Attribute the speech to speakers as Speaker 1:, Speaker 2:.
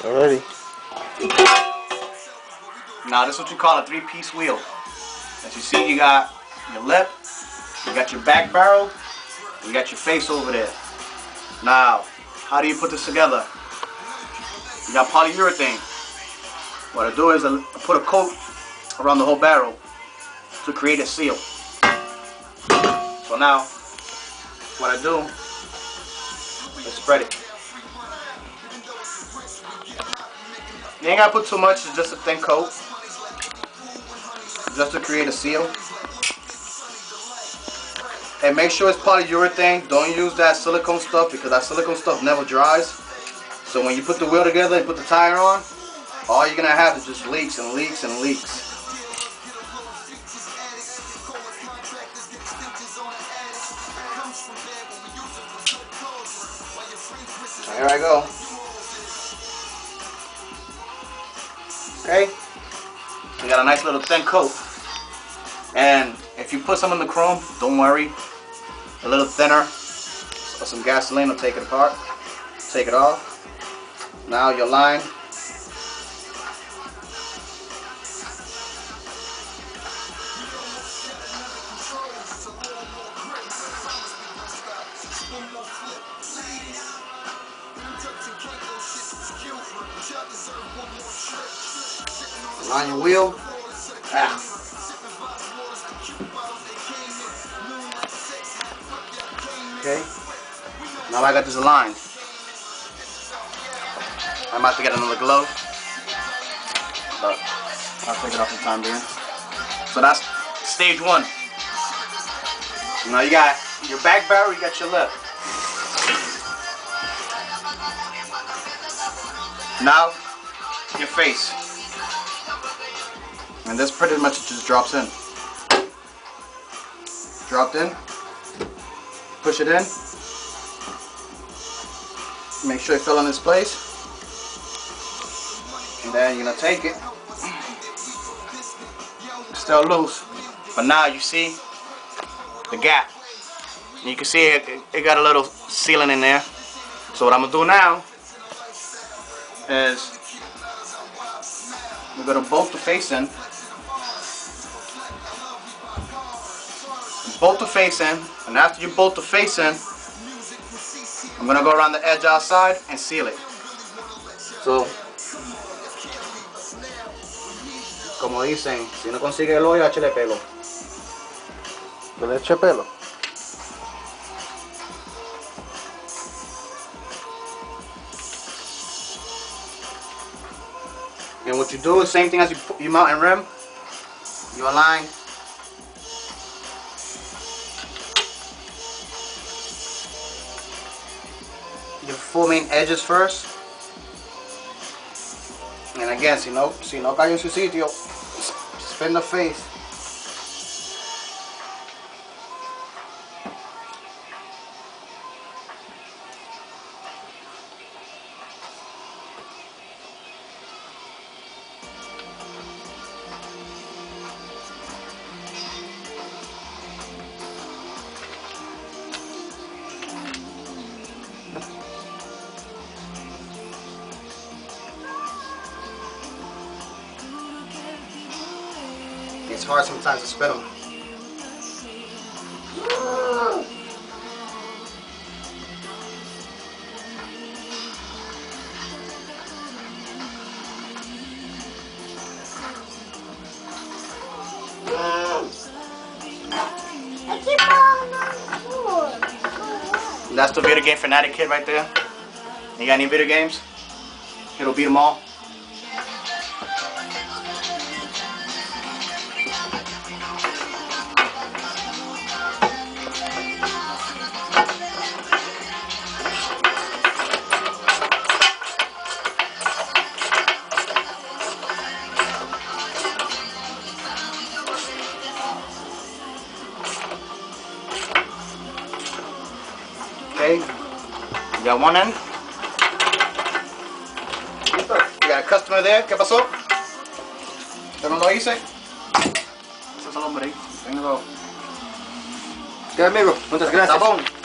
Speaker 1: Alrighty.
Speaker 2: Now this is what you call a three-piece wheel. As you see, you got your lip, you got your back barrel, you got your face over there. Now, how do you put this together? You got polyurethane. What I do is I put a coat around the whole barrel to create a seal. So now, what I do is spread it. You ain't gotta put too much, it's just a thin coat. Just to create a seal. And make sure it's polyurethane. Don't use that silicone stuff because that silicone stuff never dries. So when you put the wheel together and put the tire on, all you're gonna have is just leaks and leaks and leaks. So here I go. Okay, we got a nice little thin coat. And if you put some in the chrome, don't worry. A little thinner or some gasoline will take it apart. Take it off. Now your line. Line your wheel. Ah. Okay, now I got this aligned. I'm about to get another glove, but I'll take it off for the time being. So that's stage one. Now you got your back barrel, you got your lip. Now your face. And this pretty much just drops in. Dropped in. Push it in. Make sure you fill in this place. And then you're gonna take it. It's still loose. But now you see the gap. And you can see it got a little sealing in there. So what I'm gonna do now is we're gonna bolt the face in. Bolt the face in, and after you bolt the face in, I'm gonna go around the edge outside and seal it. So, como dicen, si no consigue el hoyo, échale pelo.
Speaker 1: ¿No le eche pelo?
Speaker 2: And what you do is same thing as you mount and rim. You align. Your four main edges first. And again, si no cae en su sitio, spin the face. It's hard sometimes to spin them. That's the video game fanatic kid right there. You got any video games? It'll beat them all. Okay, you got one end. You got a customer there. ¿Qué pasó? ¿Usted no lo hice? Eso es el hombre ahí. Venga, ¿qué amigo? Muchas gracias. Davin.